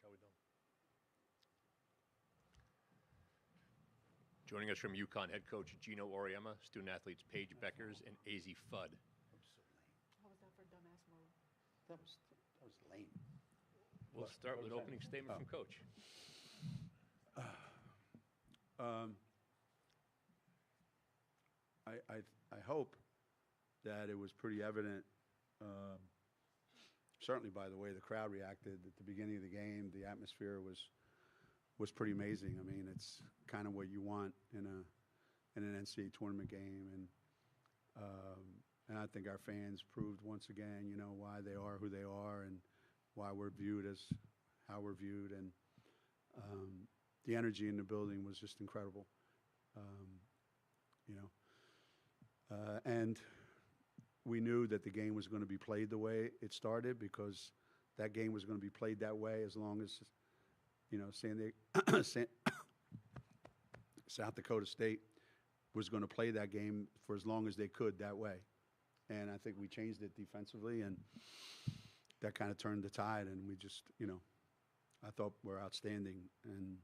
Coach, how we doing? Joining us from UConn, head coach Gino Auriemma, student athletes Paige Beckers and AZ Fudd. That was so lame. How was that for dumbass mode? That was lame. We'll start with an opening statement from Coach. I hope that it was pretty evident, certainly by the way the crowd reacted at the beginning of the game. The atmosphere was pretty amazing. I mean, it's kind of what you want in an NCAA tournament game, and I think our fans proved once again, you know, why they are who they are and why we're viewed as how we're viewed, and the energy in the building was just incredible, you know. And we knew that the game was going to be played the way it started, because that game was going to be played that way as long as, you know, South Dakota State was going to play that game for as long as they could that way. And I think we changed it defensively, and that kind of turned the tide, and we just, you know, I thought we're outstanding. And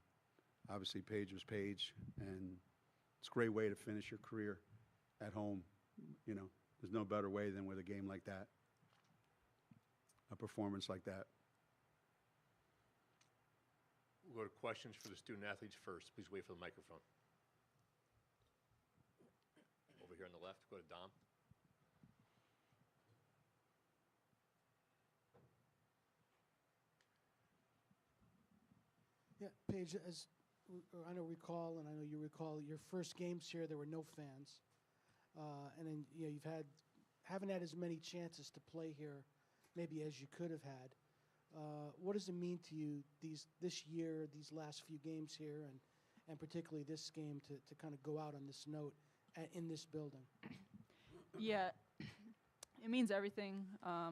obviously Paige was Paige, and it's a great way to finish your career at home. You know, there's no better way than with a game like that, a performance like that. We'll go to questions for the student athletes first. Please wait for the microphone. Over here on the left, go to Dom. Yeah, Paige, as I recall, and I know you recall, your first games here, there were no fans. And then, you know, haven't had as many chances to play here maybe as you could have had. What does it mean to you this year, these last few games here, and particularly this game to kind of go out on this note in this building? Yeah, it means everything.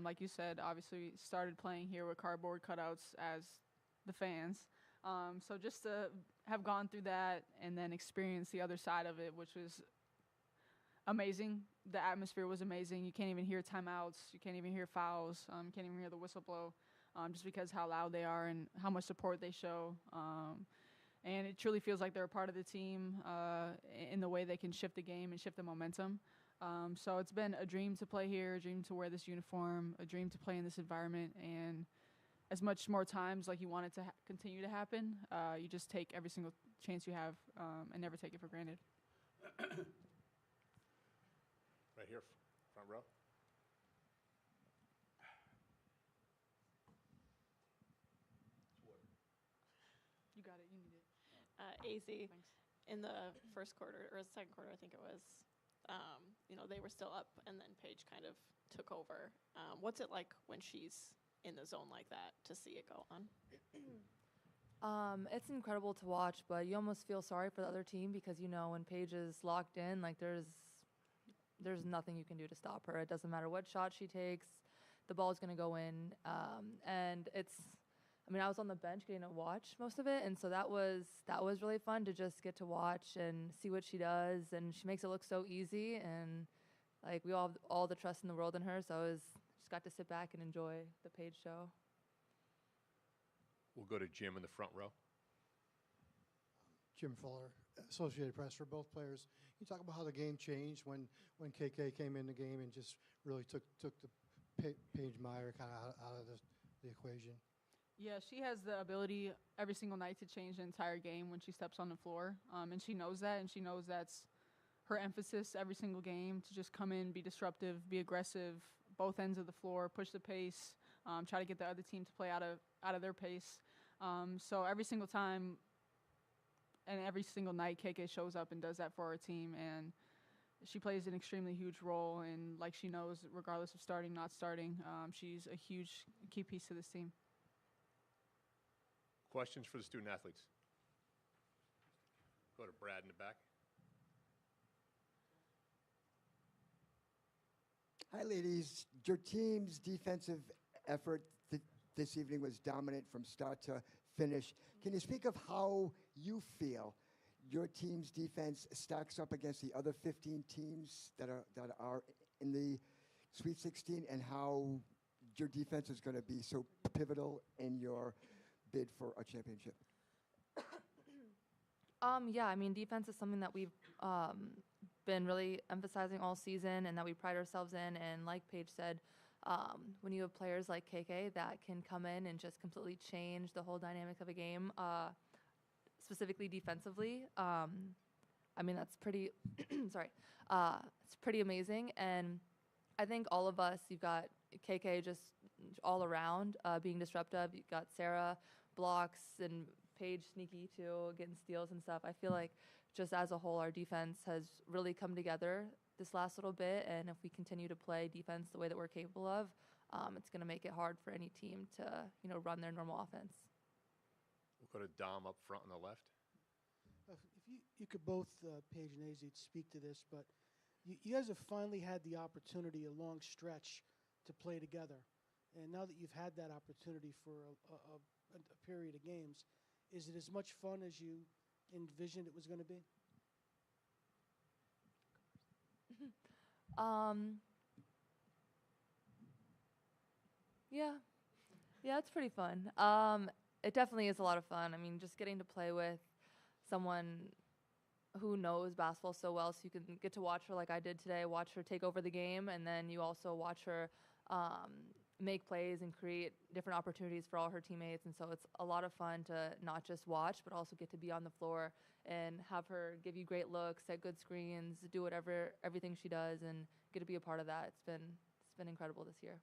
Like you said, obviously we started playing here with cardboard cutouts as the fans. So just to have gone through that and then experience the other side of it, which was amazing. The atmosphere was amazing. You can't even hear timeouts. You can't even hear fouls. You can't even hear the whistle blow, just because how loud they are and how much support they show. And it truly feels like they're a part of the team in the way they can shift the game and shift the momentum. So it's been a dream to play here, a dream to wear this uniform, a dream to play in this environment. And as much more times like you want it to continue to happen, you just take every single chance you have and never take it for granted. Right here, front row. You got it. You need it. AZ, Thanks. in the first quarter, or second quarter, I think it was, you know, they were still up, and then Paige kind of took over. What's it like when she's in the zone like that to see it go on? It's incredible to watch, but you almost feel sorry for the other team because, you know, when Paige is locked in, like there's nothing you can do to stop her. It doesn't matter what shot she takes, the ball is going to go in. And I was on the bench getting to watch most of it, and so that was really fun to just get to watch and see what she does, and she makes it look so easy, and like we all have all the trust in the world in her, so I just got to sit back and enjoy the Paige show. We'll go to Jim in the front row. Jim Fuller, Associated Press. For both players, you talk about how the game changed when KK came in the game and just really took the Paige Meyer kind of out of the equation. Yeah, she has the ability every single night to change the entire game when she steps on the floor, and she knows that, and she knows that's her emphasis every single game, to just come in, be disruptive, be aggressive, both ends of the floor, push the pace, try to get the other team to play out of their pace. So every single time and every single night, KK shows up and does that for our team, and she plays an extremely huge role, and like she knows, regardless of starting, not starting, she's a huge key piece to this team. Questions for the student athletes? Go to Brad in the back. Hi, ladies. Your team's defensive effort this evening was dominant from start to finish. Can you speak of how you feel your team's defense stacks up against the other 15 teams that are in the Sweet 16, and how your defense is going to be so pivotal in your bid for a championship? Yeah, I mean, defense is something that we've been really emphasizing all season and that we pride ourselves in. And like Paige said, when you have players like KK that can come in and just completely change the whole dynamic of a game, specifically defensively, I mean, that's pretty, sorry, it's pretty amazing. And I think all of us, you've got KK just all around being disruptive. You've got Sarah blocks and Paige sneaky too, getting steals and stuff. I feel like just as a whole, our defense has really come together this last little bit. And if we continue to play defense the way that we're capable of, it's going to make it hard for any team to, run their normal offense. We'll go to Dom up front on the left. If you could both, Paige and Azy, speak to this, but you guys have finally had the opportunity, a long stretch, to play together. And now that you've had that opportunity for a period of games, is it as much fun as you envisioned it was going to be? Yeah, it's pretty fun. It definitely is a lot of fun. I mean, just getting to play with someone who knows basketball so well, so you can get to watch her like I did today, watch her take over the game, and then you also watch her make plays and create different opportunities for all her teammates. And so it's a lot of fun to not just watch, but also get to be on the floor and have her give you great looks, set good screens, do everything she does, and get to be a part of that. It's been incredible this year.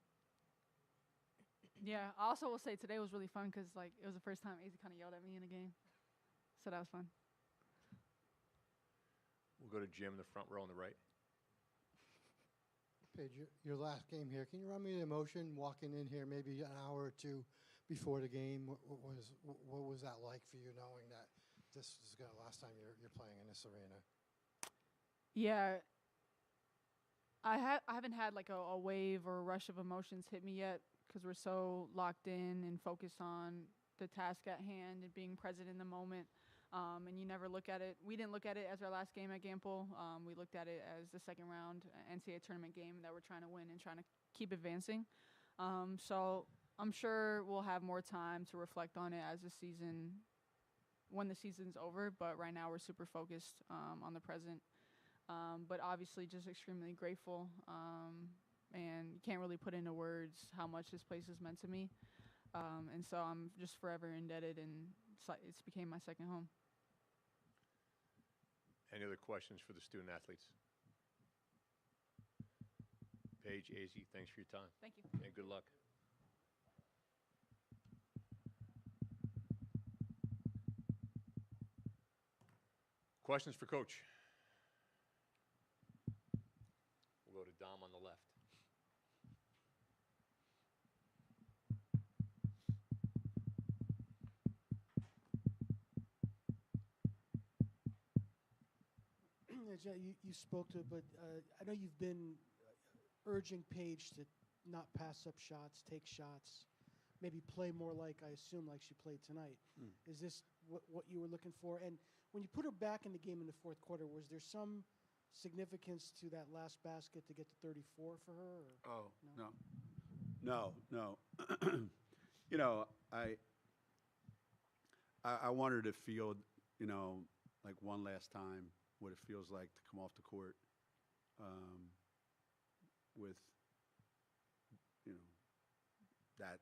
Yeah, I also will say today was really fun because it was the first time Azy kind of yelled at me in a game, so that was fun. We'll go to Jim in the front row on the right. Paige, your last game here, can you run me the emotion walking in here maybe an hour or two before the game? What was that like for you, knowing that this is the last time you're playing in this arena? Yeah, I haven't had a wave or a rush of emotions hit me yet because we're so locked in and focused on the task at hand and being present in the moment. And you never look at it. We didn't look at it as our last game at Gampel. We looked at it as the second round NCAA tournament game that we're trying to win and trying to keep advancing. So I'm sure we'll have more time to reflect on it when the season's over. But right now we're super focused on the present. But obviously just extremely grateful. And you can't really put into words how much this place has meant to me. And so I'm just forever indebted, and it's became my second home. Any other questions for the student athletes? Paige, Azy, thanks for your time. Thank you. And good luck. Questions for Coach? We'll go to Dom on the left. You spoke to it, but I know you've been urging Paige to not pass up shots, take shots, maybe play more like she played tonight. Is this what you were looking for? And when you put her back in the game in the fourth quarter, was there some significance to that last basket to get to 34 for her? Or No. I want her to feel, like one last time what it feels like to come off the court with, that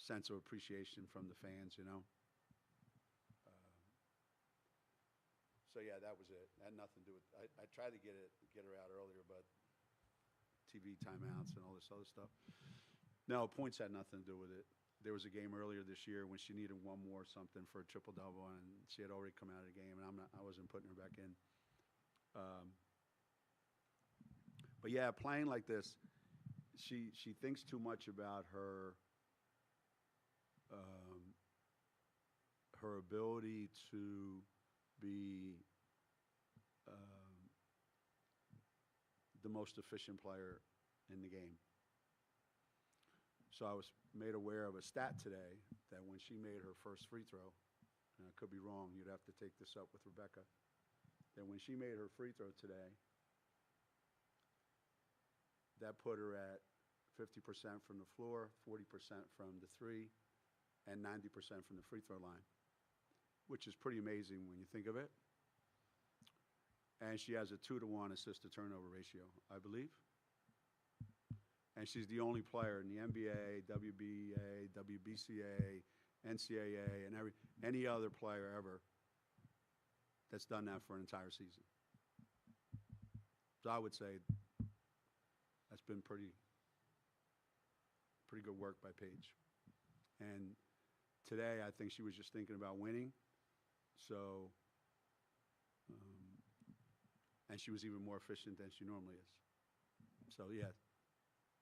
sense of appreciation from the fans, So yeah, that was it. It had nothing to do with. I tried to get her out earlier, but TV timeouts and all this other stuff. No, points had nothing to do with it. There was a game earlier this year when she needed one more something for a triple-double, and she had already come out of the game, and I wasn't putting her back in. But yeah, playing like this, she thinks too much about her her ability to be the most efficient player in the game. So I was made aware of a stat today that when she made her first free throw, and I could be wrong, you'd have to take this up with Rebecca, that when she made her free throw today, that put her at 50% from the floor, 40% from the three, and 90% from the free throw line, which is pretty amazing when you think of it. And she has a 2-to-1 assist-to-turnover ratio, I believe. And she's the only player in the NBA, WBA, WBCA, NCAA, and any other player ever that's done that for an entire season. So I would say that's been pretty good work by Paige. And today, I think she was just thinking about winning. So, and she was even more efficient than she normally is. So yeah,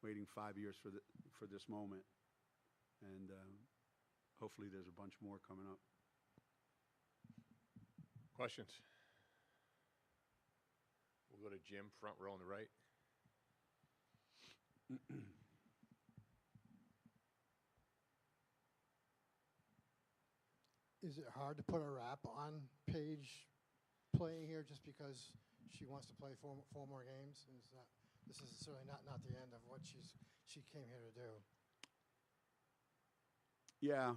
waiting 5 years for this moment, and hopefully there's a bunch more coming up. Questions? We'll go to Jim, front row on the right. Is it hard to put a wrap on Paige playing here just because she wants to play four more games? This is certainly not the end of what she came here to do. Yeah.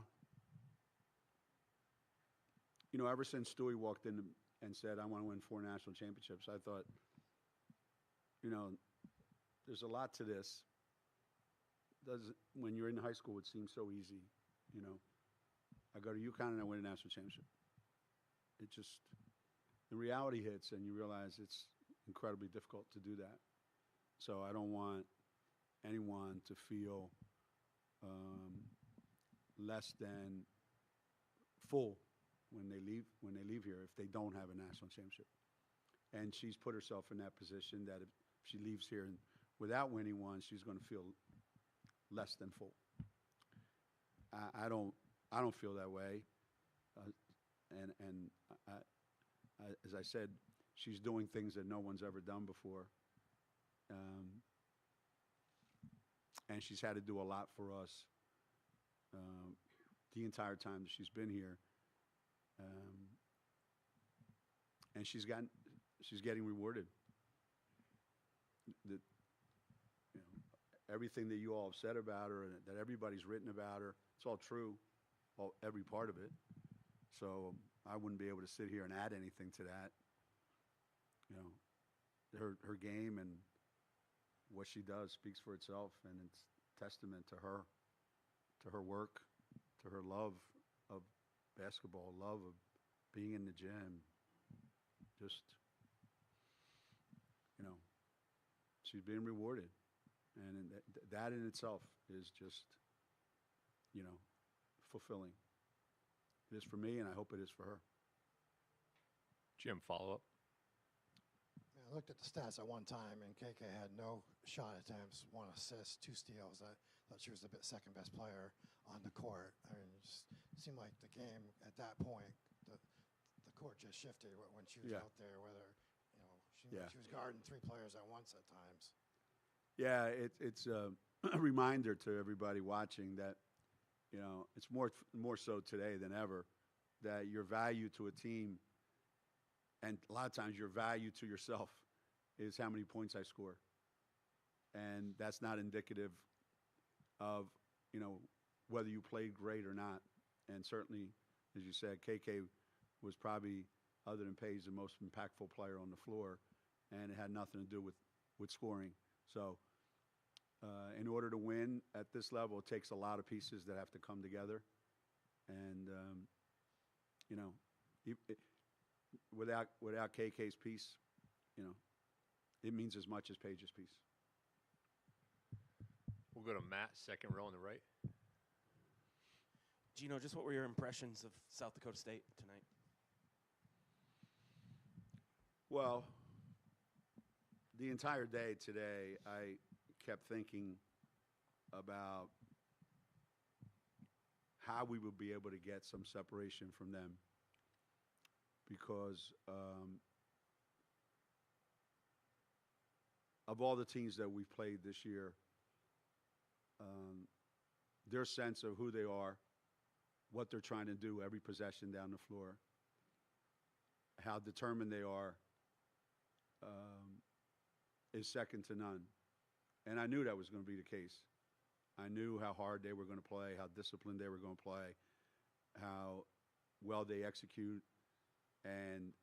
You know, ever since Stewie walked in and said, I want to win 4 national championships, I thought, you know, there's a lot to this. When you're in high school, it seems so easy, you know. I go to UConn and I win a national championship. It just, the reality hits and you realize it's incredibly difficult to do that. So I don't want anyone to feel less than full when they leave here if they don't have a national championship. And she's put herself in that position that if she leaves here and without winning one, she's going to feel less than full. I don't feel that way. As I said, she's doing things that no one's ever done before. And she's had to do a lot for us the entire time that she's been here. And she's getting rewarded. Everything that you all have said about her and that everybody's written about her, it's all true, every part of it. So I wouldn't be able to sit here and add anything to that. You know, her game and what she does speaks for itself, and it's testament to her work, to her love of basketball, love of being in the gym. Just, you know, she's being rewarded. And that in itself is just, you know, fulfilling. It is for me, and I hope it is for her. Jim, follow-up. I looked at the stats at one time, and KK had no shot attempts, 1 assist, 2 steals. I thought she was the second best player on the court. I mean, it just seemed like the game at that point, the court just shifted when she was out there. Whether she was guarding 3 players at once at times. Yeah, it's a reminder to everybody watching that, you know, it's more so today than ever that your value to a team, and a lot of times your value to yourself, is how many points I score. And that's not indicative of, you know, whether you played great or not. And certainly, as you said, KK was probably, other than Paige, the most impactful player on the floor, and it had nothing to do with scoring. So in order to win at this level, it takes a lot of pieces that have to come together. And, you know, without KK's piece, you know, it means as much as Paige's piece. We'll go to Matt, second row on the right. Gino, just what were your impressions of South Dakota State tonight? Well, the entire day today, I kept thinking about how we would be able to get some separation from them, because of all the teams that we've played this year, their sense of who they are, what they're trying to do every possession down the floor, how determined they are, is second to none. And I knew that was going to be the case. I knew how hard they were going to play, how disciplined they were going to play, how well they execute. And,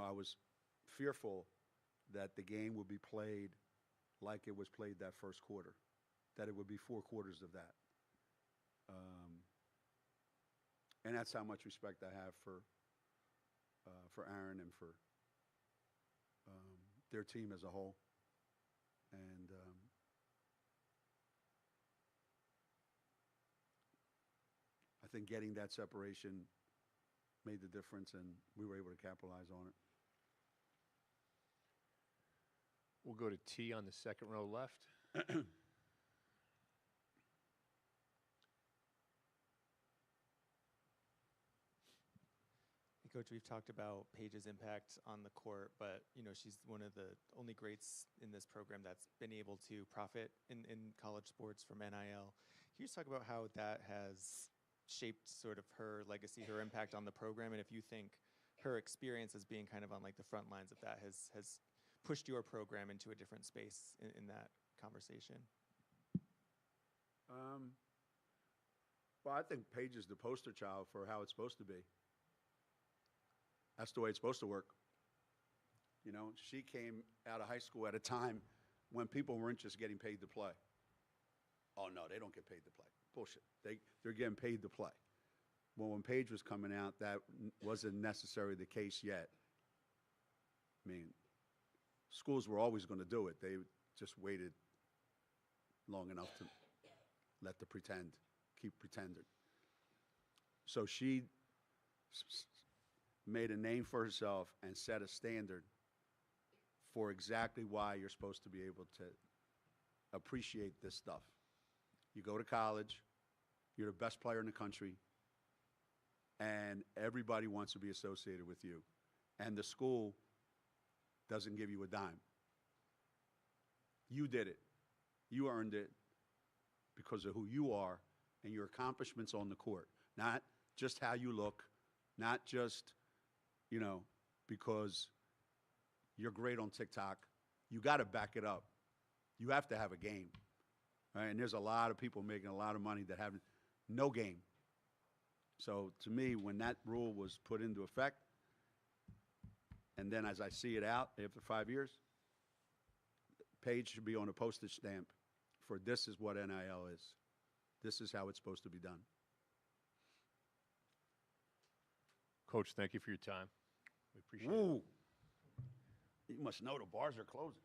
I was fearful that the game would be played like it was played that first quarter, that it would be 4 quarters of that. And that's how much respect I have for Aaron and for their team as a whole. And I think getting that separation made the difference, and we were able to capitalize on it. We'll go to T on the second row left. Coach, we've talked about Paige's impact on the court, but she's one of the only greats in this program that's been able to profit in college sports from NIL. Can you just talk about how that has shaped sort of her legacy, her impact on the program, and if you think her experience as being kind of on like the front lines of that has pushed your program into a different space in that conversation? Well, I think Paige is the poster child for how it's supposed to be. That's the way it's supposed to work. She came out of high school at a time when people weren't just getting paid to play. Oh, no, they don't get paid to play. Bullshit. They're getting paid to play. Well, when Paige was coming out, that wasn't necessarily the case yet. I mean, schools were always going to do it. They just waited long enough to let the keep pretending. So she made a name for herself and set a standard for exactly why you're supposed to be able to appreciate this stuff. You go to college, you're the best player in the country, and everybody wants to be associated with you. And the school doesn't give you a dime. You did it. You earned it because of who you are and your accomplishments on the court, not just how you look, not just because you're great on TikTok. You got to back it up. You have to have a game, right? And there's a lot of people making a lot of money that have no game. So to me, when that rule was put into effect, and then as I see it out after 5 years, Paige should be on a postage stamp for this is what NIL is. This is how it's supposed to be done. Coach, thank you for your time. We appreciate it. Ooh. You must know the bars are closing.